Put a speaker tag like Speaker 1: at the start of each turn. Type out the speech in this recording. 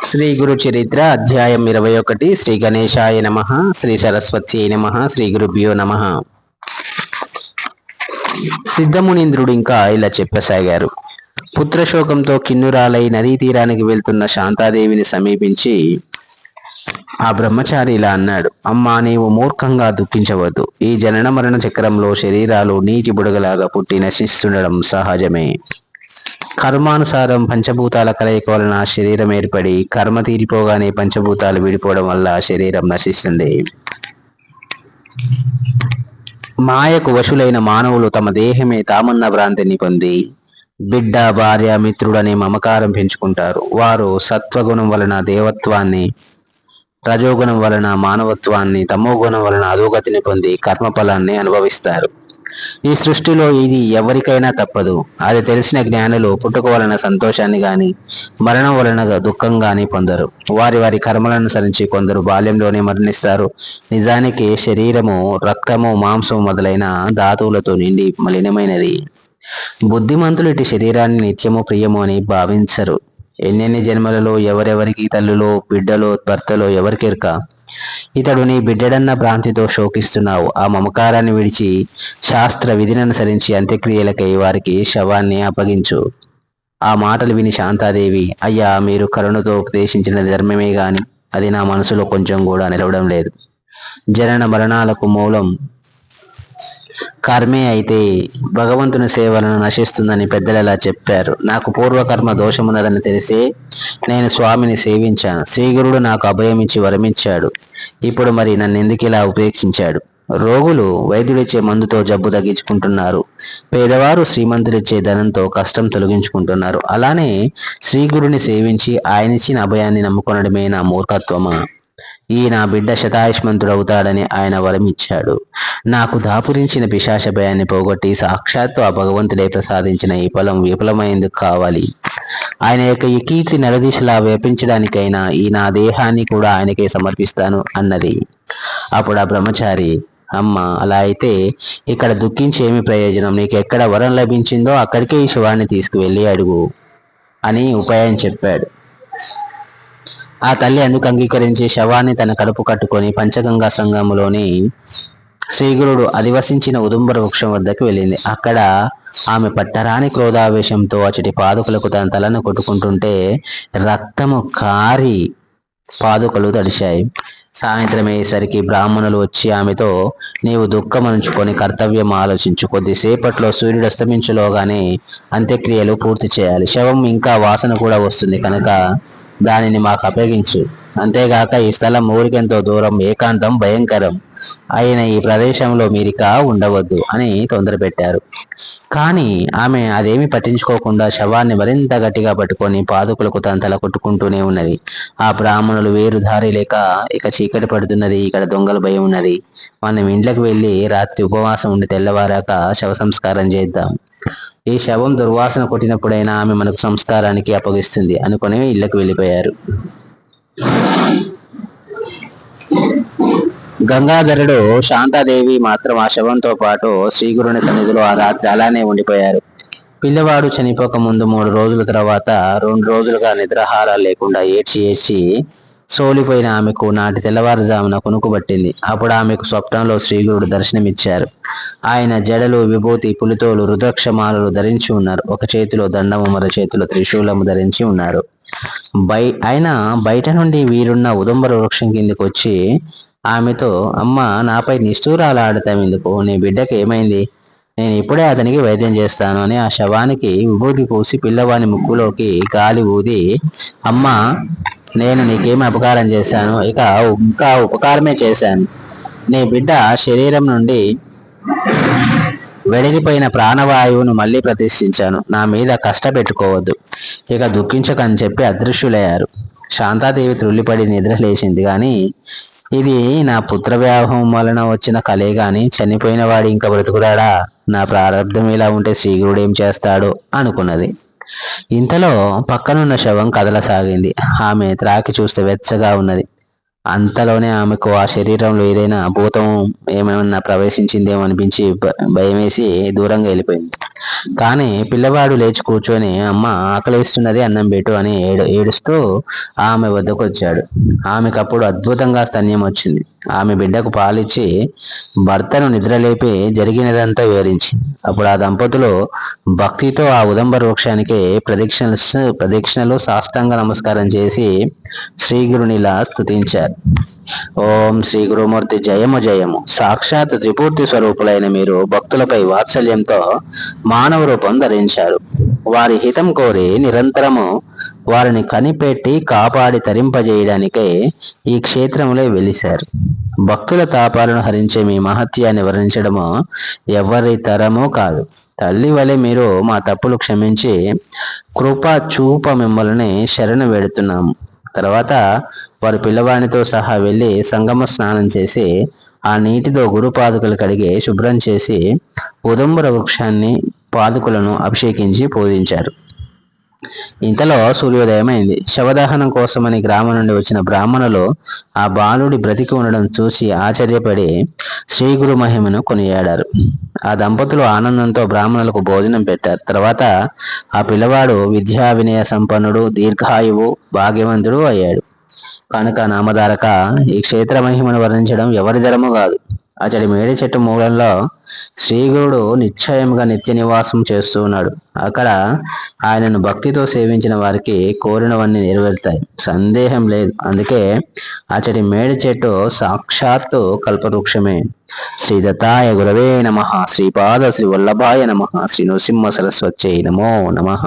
Speaker 1: శ్రీ గురు చరిత్ర అధ్యాయం 21. శ్రీ గణేశాయ నమ, శ్రీ సరస్వత్యై నమ, శ్రీ గురుభ్యో నమ. సిద్ధమునీంద్రుడు ఇంకా ఇలా చెప్పసాగారు. పుత్రశోకంతో కిన్నురాలై నదీ తీరానికి వెళ్తున్న శాంతాదేవిని సమీపించి ఆ బ్రహ్మచారి ఇలా అన్నాడు. అమ్మా, నీవు మూర్ఖంగా దుఃఖించవద్దు. ఈ జనన మరణ చక్రంలో శరీరాలు నీటి బుడగలాగా పుట్టి నశిస్తుండడం సహజమే. కర్మానుసారం పంచభూతాల కలయిక వలన శరీరం ఏర్పడి కర్మ తీరిపోగానే పంచభూతాలు విడిపోవడం వల్ల శరీరం నశిస్తుంది. మాయకు వశులైన మానవులు తమ దేహమే తామన్న భ్రాంతిని పొంది బిడ్డ, భార్య, మిత్రుడనే మమకారం పెంచుకుంటారు. వారు సత్వగుణం వలన దేవత్వాన్ని, రజోగుణం వలన మానవత్వాన్ని, తమోగుణం వలన అధోగతిని పొంది కర్మఫలాన్ని అనుభవిస్తారు. ఈ సృష్టిలో ఇది ఎవరికైనా తప్పదు. అది తెలిసిన జ్ఞానులు పుట్టుక వలన సంతోషాన్ని గాని, మరణం వలన దుఃఖం గాని పొందరు. వారి వారి కర్మలను అనుసరించి కొందరు బాల్యంలోనే మరణిస్తారు. నిజానికి శరీరము రక్తము, మాంసము మొదలైన ధాతువులతో నిండి మలినమైనది. బుద్ధిమంతులు ఇటు శరీరాన్ని నిత్యము ప్రియము అని భావించరు. ఎన్నెన్ని జన్మలలో ఎవరెవరికి తల్లులో, బిడ్డలో, భర్తలో ఎవరికెరక. ఇతడు నీ బిడ్డడన్న భ్రాంతితో శోకిస్తున్నావు. ఆ మమకారాన్ని విడిచి శాస్త్ర విధిని అనుసరించి అంత్యక్రియలకై వారికి శవాన్ని అప్పగించు. ఆ మాటలు విని శాంతాదేవి, అయ్యా, మీరు కరుణతో ఉపదేశించిన ధర్మమే గాని అది నా మనసులో కొంచెం కూడా నిలవడం లేదు. జనన మరణాలకు మూలం కర్మే అయితే భగవంతుని సేవలను నశిస్తుందని పెద్దలు ఎలా చెప్పారు. నాకు పూర్వకర్మ దోషమున్నదని తెలిసే నేను స్వామిని సేవించాను. శ్రీగురుడు నాకు అభయమిచ్చి వరమిచ్చాడు. ఇప్పుడు మరి నన్ను ఎందుకు ఇలా ఉపేక్షించాడు? రోగులు వైద్యుడిచ్చే మందుతో జబ్బు తగ్గించుకుంటున్నారు. పేదవారు శ్రీమంతుడిచ్చే ధనంతో కష్టం తొలగించుకుంటున్నారు. అలానే శ్రీగురుని సేవించి ఆయనిచ్చిన అభయాన్ని నమ్ముకొనడమే నా మూర్ఖత్వమా? ఈ నా బిడ్డ శతాయుష్మంతుడవుతాడని ఆయన వరమిచ్చాడు. నాకు దాపురించిన పిశాచ భయాన్ని పోగొట్టి సాక్షాత్తు ఆ భగవంతుడే ప్రసాదించిన ఈ ఫలం విఫలమైందుకు కావాలి. ఆయన యొక్క ఈ కీర్తి నరదిశలా వ్యాపించడానికైనా ఈ నా దేహాన్ని కూడా ఆయనకే సమర్పిస్తాను అన్నది. అప్పుడు ఆ బ్రహ్మచారి, అమ్మ, అలా అయితే ఇక్కడ దుఃఖించి ఏమి ప్రయోజనం? నీకు ఎక్కడ వరం లభించిందో అక్కడికే ఈ శివాన్ని తీసుకువెళ్ళి అడుగు అని ఉపాయం చెప్పాడు. ఆ తల్లి అందుకు అంగీకరించి శవాన్ని తన కడుపు కట్టుకొని పంచగంగా సంగములోని శ్రీగురుడు అధివసించిన ఉదుంబర వృక్షం వద్దకు వెళ్ళింది. అక్కడ ఆమె పట్టరాని క్రోధావేశంతో అచటి పాదుకలకు తన తలను కొట్టుకుంటుంటే రక్తము కారి పాదుకలు తడిశాయి. సాయంత్రం అయ్యేసరికి బ్రాహ్మణులు వచ్చి ఆమెతో, నీవు దుఃఖమనుచుకొని కర్తవ్యం ఆలోచించు. కొద్దిసేపట్లో సూర్యుడు అస్తమించులోగానే అంత్యక్రియలు పూర్తి చేయాలి. శవం ఇంకా వాసన కూడా వస్తుంది కనుక దానిని మాకు అప్పగించు. అంతేగాక ఈ స్థలం ఊరికెంతో దూరం, ఏకాంతం, భయంకరం అయిన ఈ ప్రదేశంలో మీరిక ఉండవద్దు అని తొందర పెట్టారు. కానీ ఆమె అదేమి పట్టించుకోకుండా శవాన్ని మరింత గట్టిగా పట్టుకొని పాదుకులకు తన తల కొట్టుకుంటూనే ఉన్నది. ఆ బ్రాహ్మణులు వేరు దారి లేక, ఇక చీకటి పడుతున్నది, ఇక్కడ దొంగల భయం ఉన్నది, మనం ఇంట్లోకి వెళ్ళి రాత్రి ఉపవాసం ఉండి తెల్లవారాక శవ సంస్కారం చేద్దాం. ఈ శవం దుర్వాసన కొట్టినప్పుడైనా ఆమె మనకు సంస్కారానికి అప్పగిస్తుంది అనుకుని ఇళ్లకు వెళ్ళిపోయారు. గంగాధరుడు, శాంతాదేవి మాత్రం ఆ శవంతో పాటు శ్రీగురుని సన్నిధిలో ఆ రాత్రి అలానే ఉండిపోయారు. పిల్లవాడు చనిపోక ముందు 3 రోజుల తర్వాత 2 రోజులుగా నిద్రాహారాలు లేకుండా ఏడ్చి సోలిపోయిన ఆమెకు నాటి తెల్లవారుజామున కునుకుబట్టింది. అప్పుడు ఆమెకు స్వప్నంలో శ్రీగురుడు దర్శనమిచ్చారు. ఆయన జడలు, విభూతి, పులితోలు, రుద్రాక్షమాలలు ధరించి ఉన్నారు. ఒక చేతిలో దండము, మరో చేతిలో త్రిశూలము ధరించి ఉన్నారు. ఆయన బయట నుండి వీరున్న ఉదంబర వృక్షం కిందికి వచ్చి ఆమెతో, అమ్మ, నాపై నిష్ఠూరాలు ఆడతాం ఎందుకు? నీ బిడ్డకి ఏమైంది? నేను ఇప్పుడే అతనికి వైద్యం చేస్తాను అని ఆ శవానికి విభూతి పూసి పిల్లవాని ముక్కులోకి గాలి ఊది, అమ్మ, నేను నీకేమి అపకారం చేశాను? ఇంకా ఉపకారమే చేశాను. నీ బిడ్డ శరీరం నుండి వెడిలిపోయిన ప్రాణవాయువును మళ్ళీ ప్రతిష్ఠించాను. నా మీద కష్టపెట్టుకోవద్దు, ఇక దుఃఖించకని చెప్పి అదృశ్యులయ్యారు. శాంతాదేవి త్రుళ్ళిపడి నిద్ర లేచింది. కానీ ఇది నా పుత్ర వ్యామోహం వలన వచ్చిన కలే గాని చనిపోయిన వాడు ఇంకా బ్రతుకుతాడా? నా ప్రారంధం ఇలా ఉంటే శ్రీగురుడు ఏం చేస్తాడో అనుకున్నది. ఇంతలో పక్కనున్న శవం కదలసాగింది. ఆమె త్రాకి చూస్తే వెచ్చగా ఉన్నది. అంతలోనే ఆమెకు ఆ శరీరంలో ఏదైనా భూతం ఏమైనా ప్రవేశించిందేమో అనిపించి భయమేసి దూరంగా వెళ్ళిపోయింది. కానీ పిల్లవాడు లేచి కూర్చొని అమ్మ ఆకలిస్తున్నది అన్నం పెట్టు అని ఏడుస్తూ ఆమె వద్దకు వచ్చాడు. ఆమెకప్పుడు అద్భుతంగా స్తన్యం వచ్చింది. ఆమె బిడ్డకు పాలిచ్చి భర్తను నిద్రలేపి జరిగినదంతా వివరించింది. అప్పుడు ఆ దంపతులు భక్తితో ఆ ఉదంబ వృక్షానికి ప్రదక్షిణలు సాష్టాంగ నమస్కారం చేసి శ్రీగురునిలా స్తుతించారు. ఓం శ్రీ గురుమూర్తి జయము జయము. సాక్షాత్ త్రిపూర్తి స్వరూపులైన మీరు భక్తులపై వాత్సల్యంతో మానవ రూపం ధరించారు. వారి హితం కోరి నిరంతరము వారిని కనిపెట్టి కాపాడి తరింపజేయడానికే ఈ క్షేత్రంలో వెలిశారు. భక్తుల తాపాలను హరించే మీ మహత్యాన్ని వర్ణించడము ఎవరి తరమూ కాదు. తల్లి వలె మీరు మా తప్పులు క్షమించి కృప చూప మిమ్మల్ని శరణు వేడుతున్నాము. తర్వాత వారు పిల్లవానితో సహా వెళ్ళి సంగమ స్నానం చేసి ఆ నీటితో గురు పాదుకలు కడిగి శుభ్రం చేసి ఉదంబర వృక్షాన్ని పాదుకులను అభిషేకించి పూజించారు. ఇంతలో సూర్యోదయం అయింది. శవదహనం కోసమని గ్రామం నుండి వచ్చిన బ్రాహ్మణులు ఆ బాలుడి బ్రతికి ఉండడం చూసి ఆశ్చర్యపడి శ్రీ గురు మహిమను కొనియాడారు. ఆ దంపతులు ఆనందంతో బ్రాహ్మణులకు భోజనం పెట్టారు. తర్వాత ఆ పిల్లవాడు విద్యా వినయ సంపన్నుడు, దీర్ఘాయువు, భాగ్యవంతుడు అయ్యాడు. కనుక నామధారక ఈ క్షేత్ర మహిమను వర్ణించడం ఎవరి ధరము కాదు. అతడి మేడి చెట్టు మూలంలో శ్రీగురుడు నిశ్చయంగా నిత్య నివాసం చేస్తూ ఉన్నాడు. అక్కడ ఆయనను భక్తితో సేవించిన వారికి కోరినవన్నీ నెరవేరుతాయి, సందేహం లేదు. అందుకే అతడి మేడి చెట్టు సాక్షాత్తు కల్పవృక్షమే. శ్రీ దత్తాయ గురవే నమః. శ్రీపాద శ్రీ వల్లభాయ నమః. శ్రీ నృసింహ సరస్వత్యై నమో నమః.